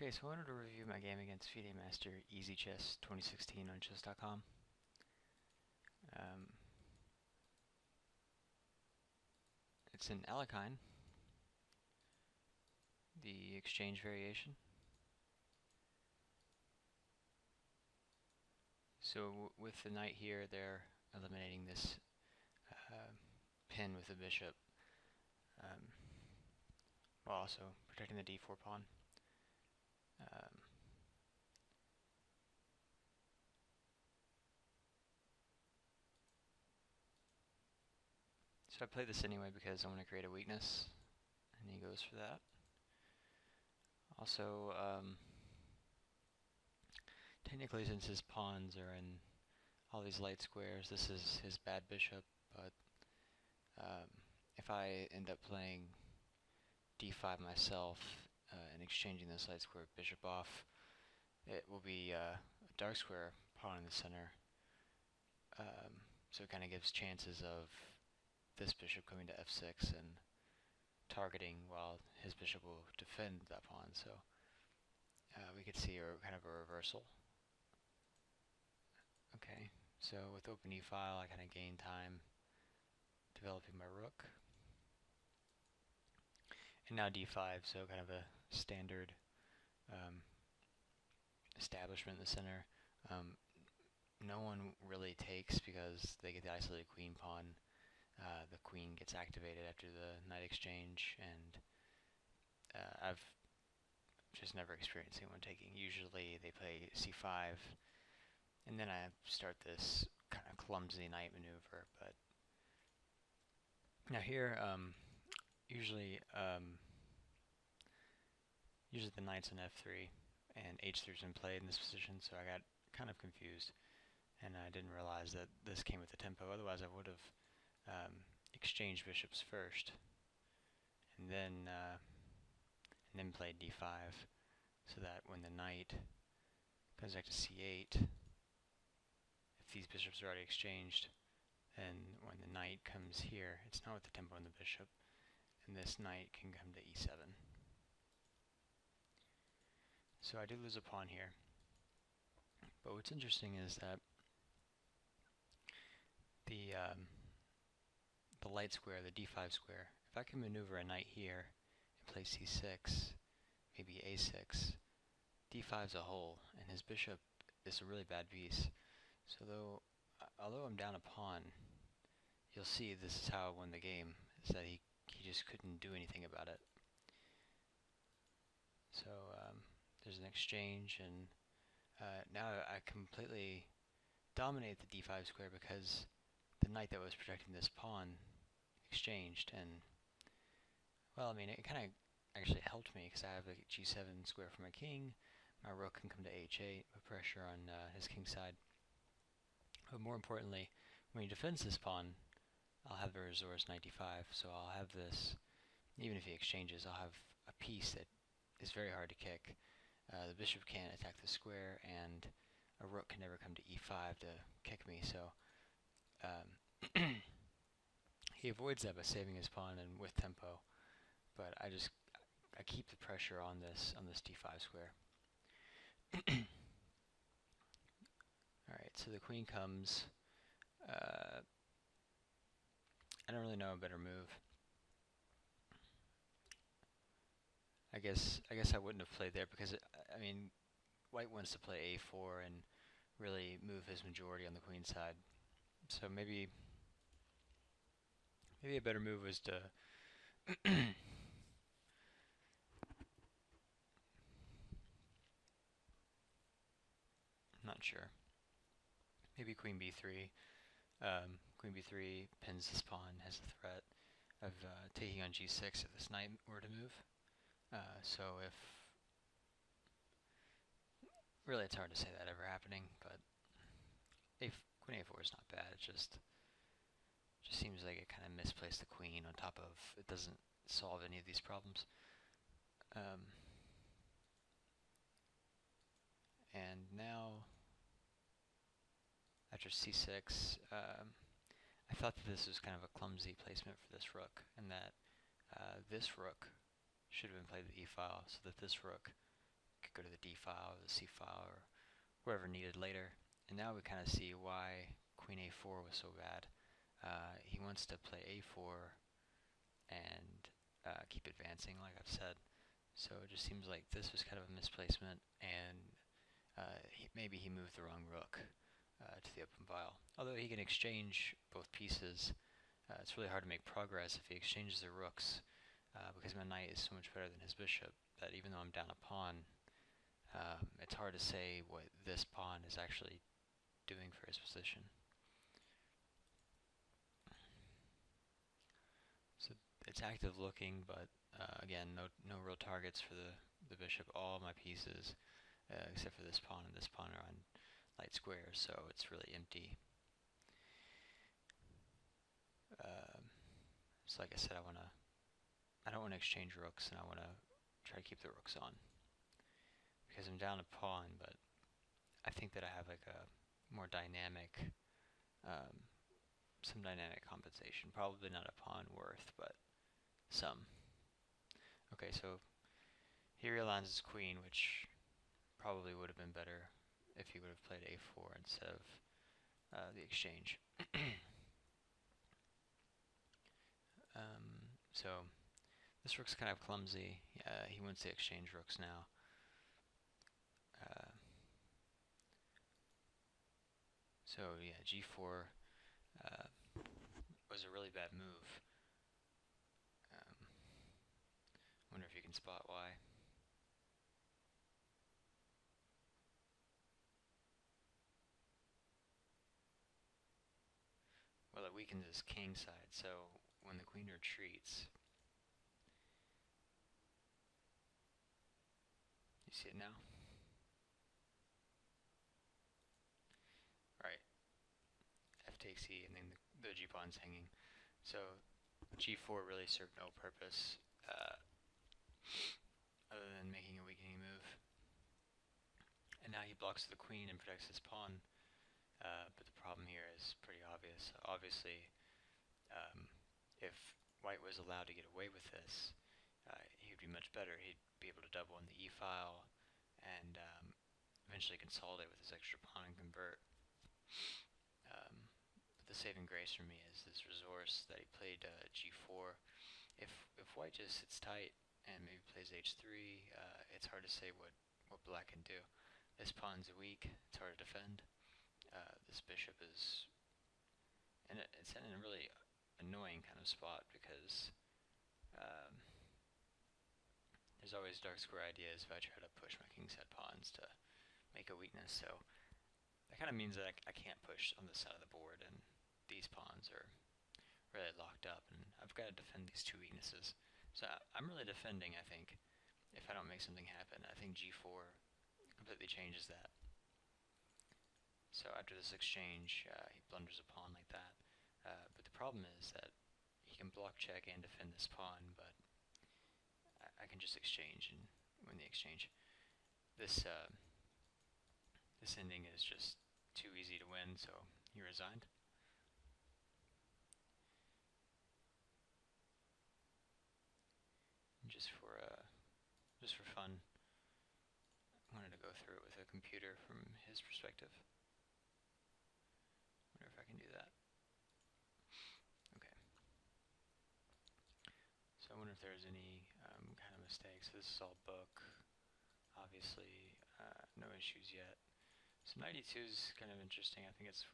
Okay, so I wanted to review my game against FIDE Master Ez-chess2016 on chess.com. It's an Alekhine, the exchange variation. So with the knight here, they're eliminating this pin with the bishop, while also protecting the d4 pawn. So I play this anyway because I want to create a weakness, and he goes for that. Also, technically, since his pawns are in all these light squares, this is his bad bishop, but if I end up playing d5 myself and exchanging this light square bishop off, it will be a dark square pawn in the center. So it kind of gives chances of this bishop coming to f6 and targeting while his bishop will defend that pawn. So we could see kind of a reversal. Okay, so with open e-file, I kind of gain time developing my rook. And now d5, so kind of a standard establishment in the center. No one really takes because they get the isolated queen pawn. The queen gets activated after the knight exchange, and I've just never experienced anyone taking. Usually they play c5, and then I start this kind of clumsy knight maneuver. But now here, usually the knight's on f3, and h3's been played in this position, so I got kind of confused, and I didn't realize that this came with the tempo. Otherwise I would have exchanged bishops first, and then played d5, so that when the knight comes back to c8, if these bishops are already exchanged, then when the knight comes here, it's not with the tempo on the bishop, and this knight can come to e7. So I do lose a pawn here, but what's interesting is that the light square, the d5 square, if I can maneuver a knight here and play c6, maybe a6, d5's a hole, and his bishop is a really bad piece. So although I'm down a pawn, you'll see this is how I won the game, is that he just couldn't do anything about it. So there's an exchange, and now I completely dominate the d5 square because the knight that was protecting this pawn exchanged, and well, I mean, it kind of actually helped me because I have a g7 square for my king. My rook can come to h8, put pressure on his king side. But more importantly, when he defends this pawn, I'll have the resource knight d5, so I'll have this, even if he exchanges, I'll have a piece that is very hard to kick. The bishop can't attack the square, and a rook can never come to e5 to kick me, so he avoids that by saving his pawn and with tempo, but I keep the pressure on this d5 square. Alright, so the queen comes. I don't really know a better move. I guess I wouldn't have played there because I mean, white wants to play a4 and really move his majority on the queen side. So maybe a better move was to not sure. Maybe queen b3. Queen b3 pins this pawn, has the threat of taking on g6 if this knight were to move. So if really, it's hard to say that ever happening, but queen a4 is not bad. It just seems like it kind of misplaced the queen on top of it doesn't solve any of these problems. And now, after c6, I thought that this was kind of a clumsy placement for this rook, and that this rook should have been played to e-file, so that this rook could go to the D file or the C file or wherever needed later. And now we kind of see why queen a4 was so bad. He wants to play a4 and keep advancing, like I've said. So it just seems like this was kind of a misplacement, and maybe he moved the wrong rook to the open file. Although he can exchange both pieces, it's really hard to make progress if he exchanges the rooks, because my knight is so much better than his bishop that even though I'm down a pawn, it's hard to say what this pawn is actually doing for his position. So it's active looking, but again, no real targets for the bishop. All my pieces, except for this pawn and this pawn, are on light squares, so it's really empty. So like I said, I don't want to exchange rooks, and I want to try to keep the rooks on because I'm down a pawn, but I think that I have like a more dynamic, some dynamic compensation. Probably not a pawn worth, but some. Okay, so he realigns his queen, which probably would have been better if he would have played a4 instead of the exchange. So this rook's kind of clumsy. He wants to exchange rooks now. So yeah, g4 was a really bad move. Wonder if you can spot why. Well, it weakens his king side, so when the queen retreats, you see it now? Right. F takes E, and then the g-pawn's hanging. So g4 really served no purpose other than making a weakening move. And now he blocks the queen and protects his pawn. But the problem here is pretty obvious. Obviously, if white was allowed to get away with this, he would be much better. He'd be able to double in the E file and eventually consolidate with this extra pawn and convert. But the saving grace for me is this resource that he played g4. If white just sits tight and maybe plays h3, it's hard to say what black can do. This pawn's weak. It's hard to defend. This bishop is, and it's in a really annoying kind of spot because there's always dark square ideas if I try to push my king's head pawns to make a weakness. So that kind of means that I can't push on this side of the board, and these pawns are really locked up, and I've got to defend these two weaknesses. So I'm really defending, I think, if I don't make something happen. I think g4 completely changes that. So after this exchange, he blunders a pawn like that. But the problem is that he can block check and defend this pawn, but I can just exchange and win the exchange. This ending is just too easy to win, so he resigned. And just for fun, I wanted to go through it with a computer from his perspective. Wonder if I can do that. Okay. So I wonder if there's any kind of mistakes. This is all book. Obviously, no issues yet. So knight e2 is kind of interesting. I think it's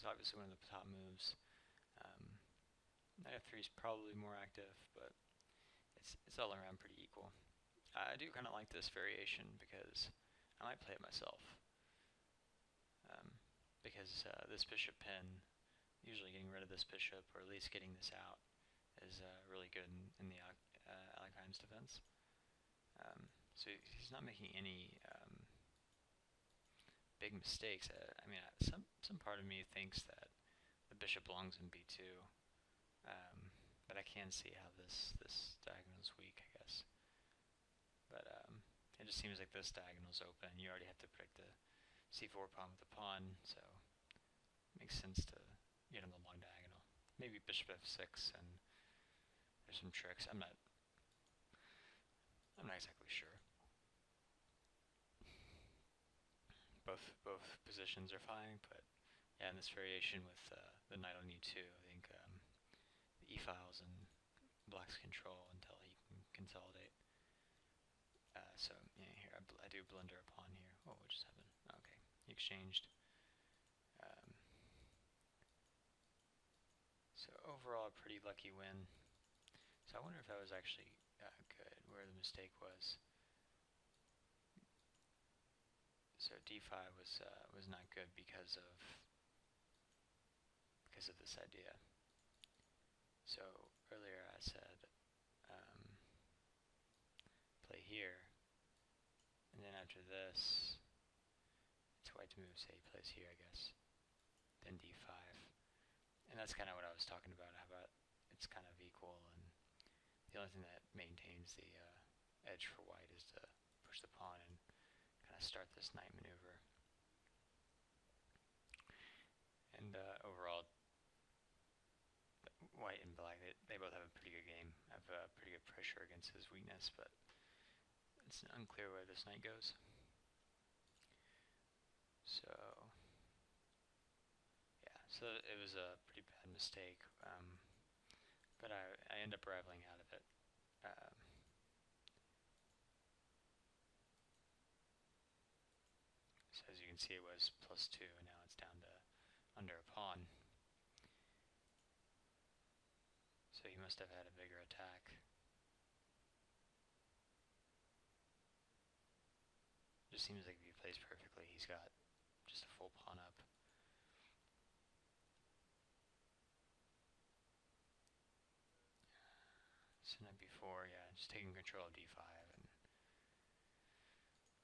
obviously one of the top moves. Knight f3 is probably more active, but it's all around pretty equal. I do kind of like this variation because I might play it myself. Because this bishop pin, usually getting rid of this bishop, or at least getting this out, is really good in the Alekhine defense. So he's not making any big mistakes. I mean, some part of me thinks that the bishop belongs in b2, but I can see how this diagonal is weak, I guess. But it just seems like this diagonal is open. You already have to protect the c4 pawn with the pawn, so it makes sense to get him the long diagonal. Maybe bishop f6, and there's some tricks. I'm not exactly sure. both positions are fine, but yeah, in this variation with the knight on e2, I think the e-files and black's control until he can consolidate. So yeah, here I do blunder a pawn here. Oh, what just happened? Okay, he exchanged. So overall, a pretty lucky win. So I wonder if that was actually good, where the mistake was. So d5 was not good because of this idea. So earlier I said play here, and then after this, it's white to move. Say he plays here, I guess. Then d5, and that's kind of what I was talking about. How about it's kind of equal, and the only thing that maintains the edge for white is to push the pawn and kind of start this knight maneuver. And overall, white and black, they both have a pretty good game, have pretty good pressure against his weakness, but it's unclear where this knight goes. So yeah, so it was a pretty bad mistake, but I end up raveling out of it. So as you can see, it was +2, and now it's down to under a pawn. So he must have had a bigger attack. Just seems like if he plays perfectly, he's got just a full pawn up. So knight b4, yeah, just taking control of d5, and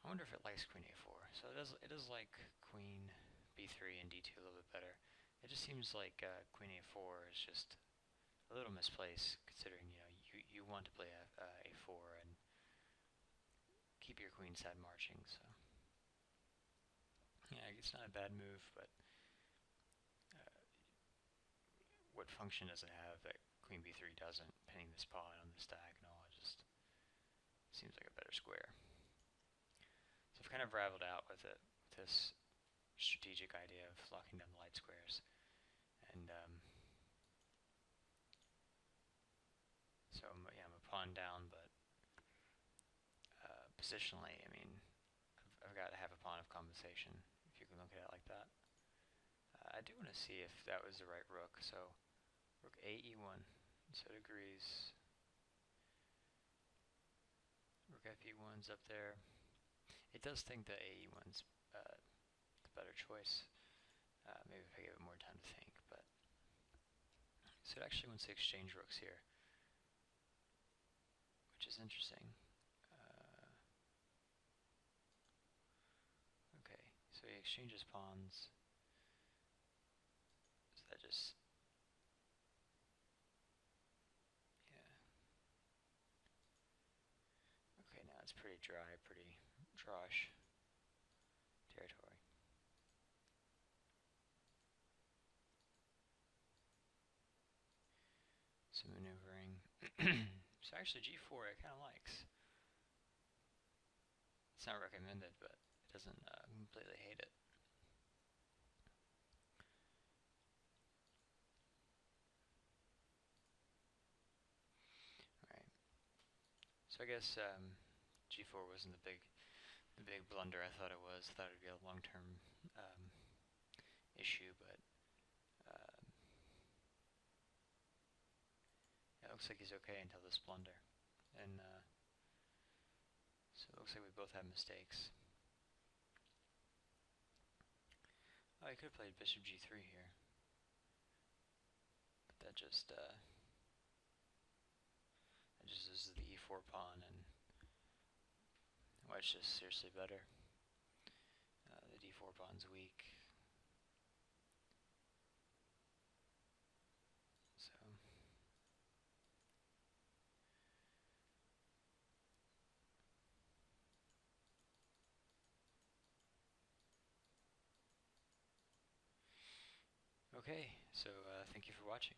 I wonder if it likes queen a4. So it does like queen b3 and d2 a little bit better. It just seems like queen a4 is just a little misplaced, considering you want to play a4 and keep your queen side marching. So yeah, it's not a bad move, but what function does it have that queen b3 doesn't, pinning this pawn on this diagonal? It just seems like a better square. So I've kind of raveled out with it, with this strategic idea of locking down the light squares. And so I'm a pawn down, but positionally, I mean, I've got to have a pawn of compensation, if you can look at it like that. I do want to see if that was the right rook. So rook a e1, so it agrees. Rook f e1's up there. It does think that a e1's the better choice. Maybe if I give it more time to think, but so it actually wants to exchange rooks here, which is interesting. Okay, so he exchanges pawns. So that just, yeah. Okay, now it's pretty dry, pretty drawish territory. Some maneuvering. So actually g4 it kind of likes. It's not recommended, but it doesn't completely hate it. Alright. So I guess g4 wasn't the big blunder I thought it was. I thought it would be a long-term issue, but it looks like he's okay until this blunder. And so it looks like we both have mistakes. Oh, I could have played bishop g3 here, but that just is the e4 pawn, and white's just seriously better. The d4 pawn's weak. So okay, so thank you for watching.